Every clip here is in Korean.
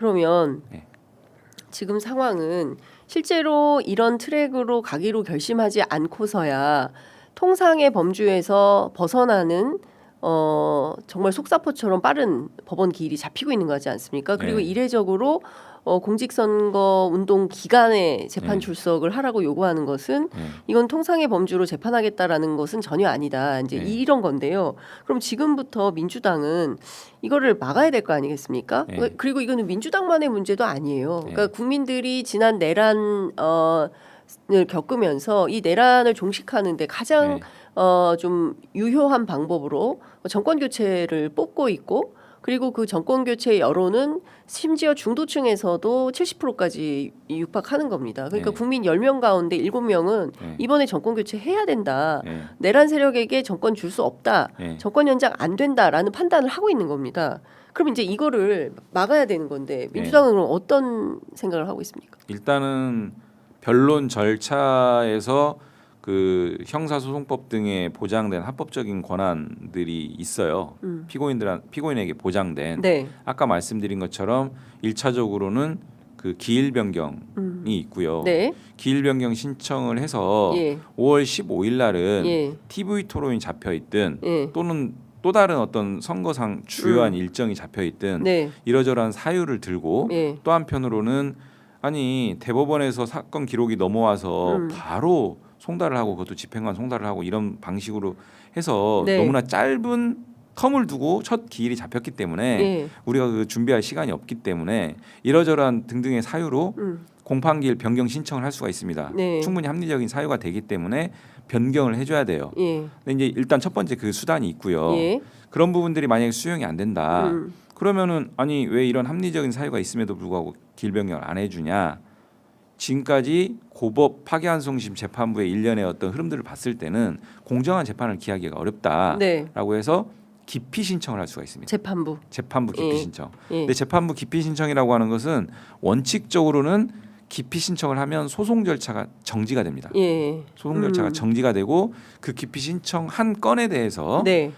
그러면 네. 지금 상황은 실제로 이런 트랙으로 가기로 결심하지 않고서야 통상의 범주에서 벗어나는 정말 속사포처럼 빠른 법원 기일이 잡히고 있는 거지 않습니까? 그리고 네. 이례적으로 공직선거 운동 기간에 재판 네. 출석을 하라고 요구하는 것은 네. 이건 통상의 범주로 재판하겠다라는 것은 전혀 아니다. 이제 네. 이런 건데요. 그럼 지금부터 민주당은 이거를 막아야 될 거 아니겠습니까? 네. 그리고 이거는 민주당만의 문제도 아니에요. 네. 그러니까 국민들이 지난 내란 을 겪으면서 이 내란을 종식하는데 가장 네. 좀 유효한 방법으로 정권 교체를 뽑고 있고 그리고 그 정권 교체의 여론은 심지어 중도층에서도 70%까지 육박하는 겁니다. 그러니까 네. 국민 10명 가운데 7명은 네. 이번에 정권 교체해야 된다. 네. 내란 세력에게 정권 줄 수 없다. 네. 정권 연장 안 된다라는 판단을 하고 있는 겁니다. 그럼 이제 이거를 막아야 되는 건데 민주당은 그럼 어떤 생각을 하고 있습니까? 일단은 변론 절차에서 그 형사소송법 등에 보장된 합법적인 권한들이 있어요. 피고인에게 보장된. 네. 아까 말씀드린 것처럼 1차적으로는 그 기일 변경이 있고요. 네. 기일 변경 신청을 해서 예. 5월 15일 날은 예. TV 토론이 잡혀 있든 예. 또는 또 다른 어떤 선거상 주요한 일정이 잡혀 있든 네. 이러저러한 사유를 들고 예. 또 한편으로는 아니 대법원에서 사건 기록이 넘어와서 바로 송달을 하고 그것도 집행관 송달을 하고 이런 방식으로 해서 네. 너무나 짧은 텀을 두고 첫 기일이 잡혔기 때문에 예. 우리가 그 준비할 시간이 없기 때문에 이러저러한 등등의 사유로 공판기일 변경 신청을 할 수가 있습니다. 네. 충분히 합리적인 사유가 되기 때문에 변경을 해줘야 돼요. 예. 근데 이제 일단 첫 번째 그 수단이 있고요. 예. 그런 부분들이 만약에 수용이 안 된다. 그러면은 아니 왜 이런 합리적인 사유가 있음에도 불구하고 기일 변경을 안 해주냐? 지금까지 고법 파기환송심 재판부의 일련의 어떤 흐름들을 봤을 때는 공정한 재판을 기하기가 어렵다라고 네. 해서 기피 신청을 할 수가 있습니다. 재판부 기피 예. 신청. 예. 근데 재판부 기피 신청이라고 하는 것은 원칙적으로는 기피 신청을 하면 소송 절차가 정지가 됩니다. 예. 소송 절차가 정지가 되고 그 기피 신청 한 건에 대해서 네.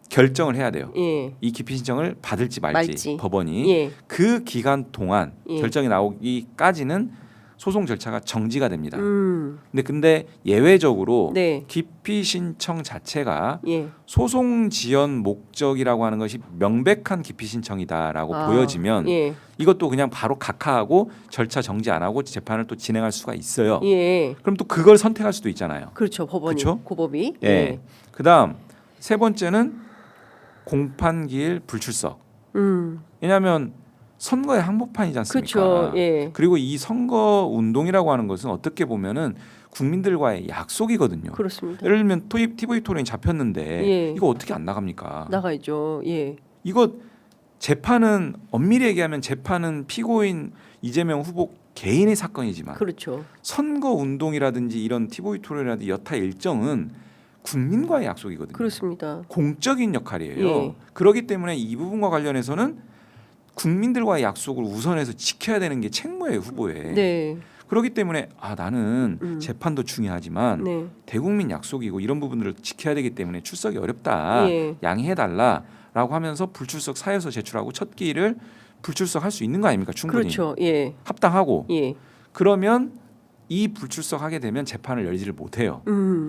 결정을 해야 돼요. 예. 이 기피 신청을 받을지 말지. 법원이 예. 그 기간 동안 예. 결정이 나오기까지는 소송 절차가 정지가 됩니다. 근데 예외적으로 네. 기피 신청 자체가 예. 소송 지연 목적이라고 하는 것이 명백한 기피 신청이다라고 보여지면 예. 이것도 그냥 바로 각하하고 절차 정지 안 하고 재판을 또 진행할 수가 있어요. 예. 그럼 또 그걸 선택할 수도 있잖아요. 그렇죠. 법원이. 그렇죠? 고법이. 예. 예. 그다음 세 번째는 공판기일 불출석. 왜냐하면 선거의 한복판이지 않습니까? 그렇죠. 예. 그리고 이 선거 운동이라고 하는 것은 어떻게 보면은 국민들과의 약속이거든요. 그렇습니다. 예를 들면 TV 토론이 잡혔는데 예. 이거 어떻게 안 나갑니까? 나가야죠. 예. 이거 재판은 엄밀히 얘기하면 재판은 피고인 이재명 후보 개인의 사건이지만 그렇죠. 선거 운동이라든지 이런 TV 토론이라든지 여타 일정은 국민과의 약속이거든요. 그렇습니다. 공적인 역할이에요. 예. 그렇기 때문에 이 부분과 관련해서는 국민들과의 약속을 우선해서 지켜야 되는 게 책무예요, 후보에. 네. 그렇기 때문에 나는 재판도 중요하지만 네. 대국민 약속이고 이런 부분들을 지켜야 되기 때문에 출석이 어렵다. 예. 양해해달라라고 하면서 불출석 사유서 제출하고 첫 기일을 불출석할 수 있는 거 아닙니까? 충분히. 그렇죠. 예. 합당하고. 예. 그러면 이 불출석하게 되면 재판을 열지를 못해요.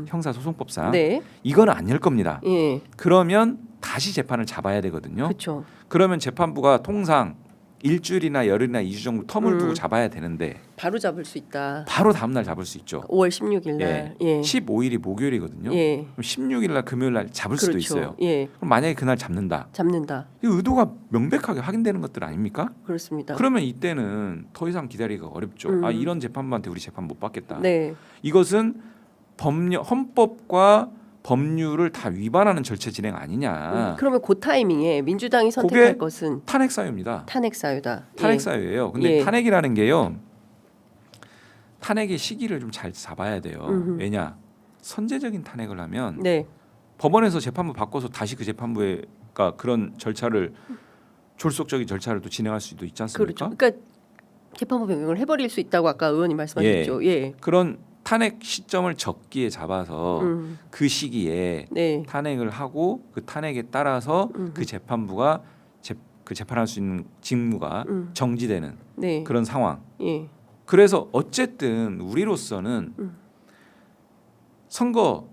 형사소송법상. 네. 이건 안 열 겁니다. 예. 그러면 다시 재판을 잡아야 되거든요. 그렇죠. 그러면 재판부가 통상 일주일이나 열흘이나 2주 정도 텀을 두고 잡아야 되는데 바로 잡을 수 있다. 바로 다음 날 잡을 수 있죠. 5월 16일 날. 예. 15일이 목요일이거든요. 예. 그럼 16일 날 금요일 날 잡을 수도 그렇죠. 있어요. 예. 그럼 만약에 그날 잡는다. 잡는다. 이 의도가 명백하게 확인되는 것들 아닙니까? 그렇습니다. 그러면 이때는 더 이상 기다리기가 어렵죠. 이런 재판부한테 우리 재판 못 받겠다. 네. 이것은 헌법과 법률을 다 위반하는 절차 진행 아니냐. 그러면 그 타이밍에 민주당이 선택할 그게 것은 탄핵 사유입니다. 탄핵 사유다. 탄핵 사유예요. 근데 예. 탄핵이라는 게요. 탄핵의 시기를 좀 잘 잡아야 돼요. 왜냐? 선제적인 탄핵을 하면 네. 법원에서 재판부 바꿔서 다시 그 재판부가 그런 절차를 졸속적인 절차를 또 진행할 수도 있지 않습니까? 그렇죠. 그러니까 재판부 변경을 해버릴 수 있다고 아까 의원님 말씀하셨죠. 예. 그런 탄핵 시점을 적기에 잡아서 그 시기에 네. 탄핵을 하고 그 탄핵에 따라서 그 재판부가 그 재판할 수 있는 직무가 정지되는 네. 그런 상황. 예. 그래서 어쨌든 우리로서는 선거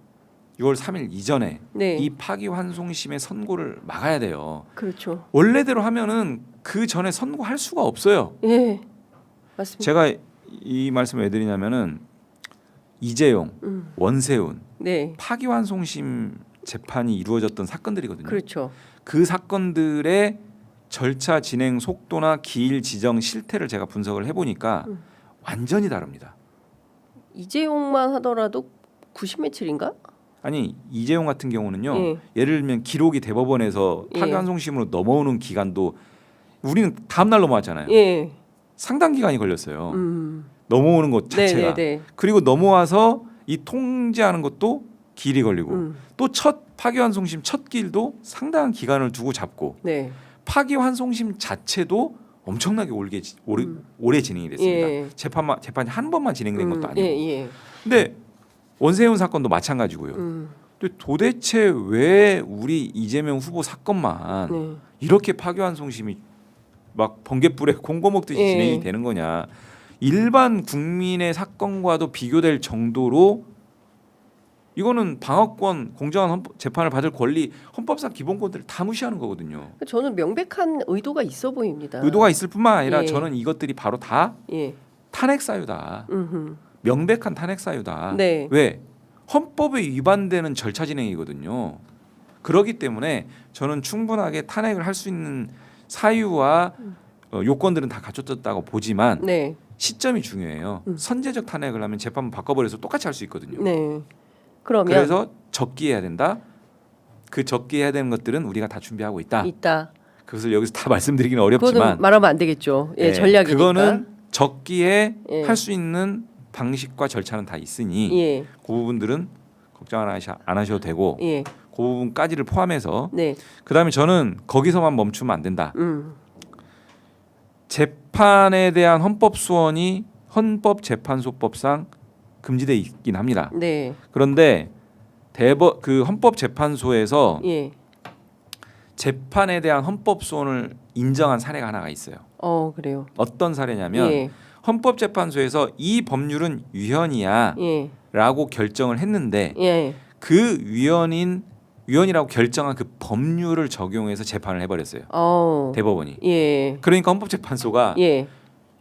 6월 3일 이전에 네. 이 파기환송심의 선고를 막아야 돼요. 그렇죠. 원래대로 하면은 그 전에 선고할 수가 없어요. 예. 맞습니다. 제가 이 말씀을 왜 드리냐면은 이재용, 원세훈 네. 파기환송심 재판이 이루어졌던 사건들이거든요. 그렇죠. 그 사건들의 절차 진행 속도나 기일 지정 실태를 제가 분석을 해보니까 완전히 다릅니다. 이재용만 하더라도 90매출인가? 아니 이재용 같은 경우는요. 예. 예를 들면 기록이 대법원에서 예. 파기환송심으로 넘어오는 기간도 우리는 다음 날 넘어왔잖아요. 예. 상당 기간이 걸렸어요. 넘어오는 것 자체가. 네. 그리고 넘어와서 이 통제하는 것도 길이 걸리고 또 첫 파기환송심 첫 길도 상당한 기간을 두고 잡고 네. 파기환송심 자체도 엄청나게 오래 진행이 됐습니다. 예. 재판이 한 번만 진행된 것도 아니고. 예. 근데 원세훈 사건도 마찬가지고요. 근데 도대체 왜 우리 이재명 후보 사건만 네. 이렇게 파기환송심이 막 번갯불에 콩고 먹듯이 예. 진행이 되는 거냐? 일반 국민의 사건과도 비교될 정도로 이거는 방어권, 공정한 재판을 받을 권리, 헌법상 기본권들을 다 무시하는 거거든요. 저는 명백한 의도가 있어 보입니다. 의도가 있을 뿐만 아니라 예. 저는 이것들이 바로 다 예. 탄핵 사유다. 명백한 탄핵 사유다. 네. 왜? 헌법에 위반되는 절차 진행이거든요. 그렇기 때문에 저는 충분하게 탄핵을 할 수 있는 사유와 요건들은 다 갖춰졌다고 보지만 네. 시점이 중요해요. 선제적 탄핵을 하면 재판부 바꿔버려서 똑같이 할 수 있거든요. 네. 그러면 그래서 적기해야 된다. 그 적기해야 되는 것들은 우리가 다 준비하고 있다. 그것을 여기서 다 말씀드리기는 그거는 어렵지만 말하면 안 되겠죠. 예, 네, 전략이니까. 그거는 적기에 예. 할 수 있는 방식과 절차는 다 있으니 예. 그 부분들은 걱정 안 하셔도 되고 예. 그 부분까지를 포함해서 네. 그다음에 저는 거기서만 멈추면 안 된다. 재판에 대한 헌법 소원이 헌법재판소법상 금지돼 있긴 합니다. 네. 그런데 그 헌법재판소에서 예. 재판에 대한 헌법 소원을 인정한 사례가 하나가 있어요. 그래요. 어떤 사례냐면 예. 헌법재판소에서 이 법률은 위헌이야라고 예. 결정을 했는데 예. 그 위헌이라고 결정한 그 법률을 적용해서 재판을 해버렸어요. 대법원이. 예. 그러니까 헌법재판소가 예.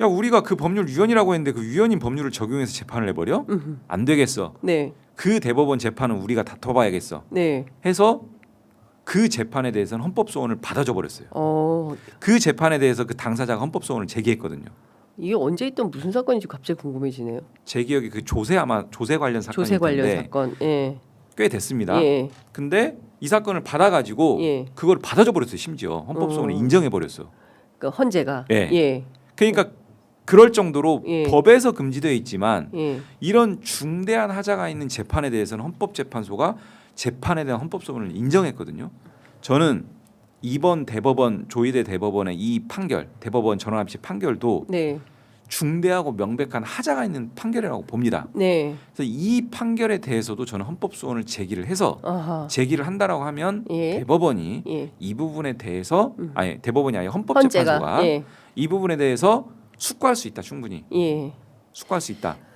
야 우리가 그 법률 위헌이라고 했는데 그 위헌인 법률을 적용해서 재판을 해버려? 안 되겠어. 네. 그 대법원 재판은 우리가 다퉈봐야겠어. 네. 해서 그 재판에 대해서는 헌법 소원을 받아줘 버렸어요. 어, 그 재판에 대해서 그 당사자가 헌법 소원을 제기했거든요. 이게 언제 있던 무슨 사건인지 갑자기 궁금해지네요. 제 기억에 그 조세 관련 사건이 조세 관련 있는데 사건. 예. 꽤 됐습니다. 예. 근데 이 사건을 받아가지고 예. 그걸 받아줘 버렸어요. 심지어 헌법 소원을 인정해 버렸어. 그 헌재가. 예. 예. 그러니까 그럴 정도로 예. 법에서 금지되어 있지만 예. 이런 중대한 하자가 있는 재판에 대해서는 헌법재판소가 재판에 대한 헌법 소원을 인정했거든요. 저는 이번 대법원 조희대 대법원의 이 판결, 대법원 전원합치 판결도 네. 중대하고 명백한 하자가 있는 판결이라고 봅니다. 네. 그래서 이 판결에 대해서도 저는 헌법 소원을 제기를 해서 아하. 제기를 한다라고 하면 예. 대법원이 예. 이 부분에 대해서 아니 대법원이 아니라 헌재가. 헌법재판소가 예. 이 부분에 대해서 숙고할 수 있다. 충분히 예. 숙고할 수 있다.